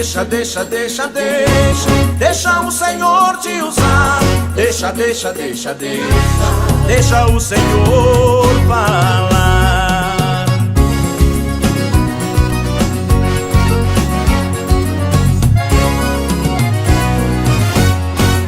Deixa, deixa, deixa, deixa, deixa o Senhor te usar. Deixa, deixa, deixa, deixa, deixa o Senhor falar.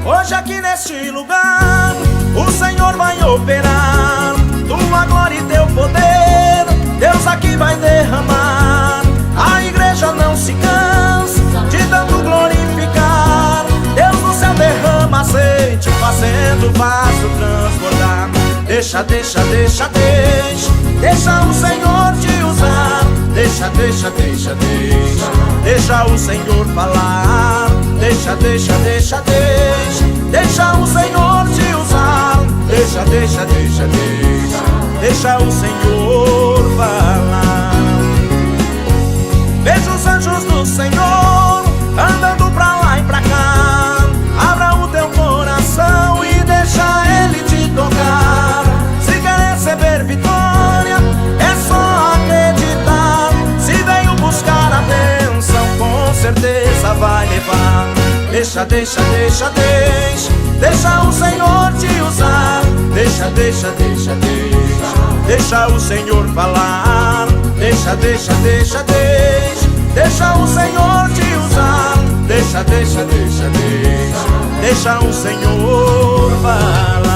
Hoje aqui neste lugar o Senhor vai operar tua glória e teu poder, Deus aqui vai derramar. A igreja não se cansa de tanto glorificar. Deus no céu derrama azeite, fazendo o vaso transbordar. Deixa, deixa, deixa, deixa, deixa o Senhor te usar. Deixa, deixa, deixa, deixa, deixa o Senhor falar. Deixa, deixa, deixa, deixa, deixa o Senhor te usar. Deixa, deixa, deixa, deixa, deixa o Senhor falar. Veja os anjos do Senhor andando pra lá e pra cá. Abra o teu coração e deixa Ele te tocar. Se quer receber vitória, é só acreditar. Se veio buscar a bênção, com certeza vai levar. Deixa, deixa, deixa, deixa, deixa o Senhor te usar. Deixa, deixa, deixa, deixa, deixa o Senhor falar. Deixa, deixa, deixa, deixa, deixa o Senhor te usar. Deixa, deixa, deixa, deixa, deixa o Senhor falar.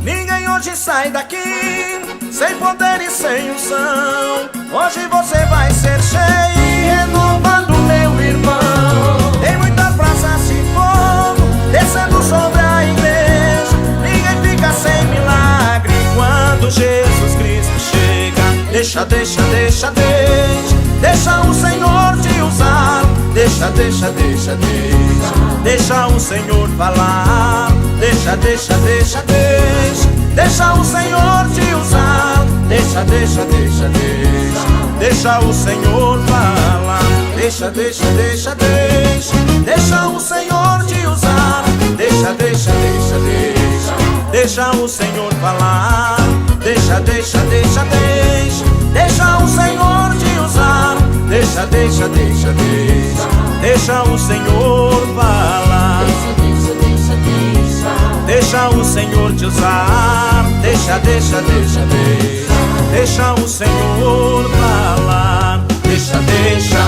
Ninguém hoje sai daqui sem poder e sem unção. Hoje você vai ser cheio e renovado, meu irmão. Tem muitas brasas de fogo descendo sobre a igreja. Ninguém fica sem milagre quando Jesus Cristo chega. Deixa, deixa, deixa, deixa, deixa o Senhor te usar. Deixa, deixa, deixa, deixa, deixa o Senhor falar. Deixa, deixa, deixa, deixa, deixa o Senhor te usar. Deixa, deixa, deixa, deixa, deixa o Senhor falar. Deixa, deixa, deixa, deixa, deixa o Senhor te usar. Deixa, deixa, deixa, deixa, deixa o Senhor falar. Deixa, deixa, deixa, deixa, deixa o Senhor te usar. Deixa, deixa, deixa, deixa, deixa o Senhor falar. Deixa, deixa, deixa, Deixa o Senhor te usar. Deixa, deixa, deixa, deixa, deixa o Senhor falar. Deixa, deixa,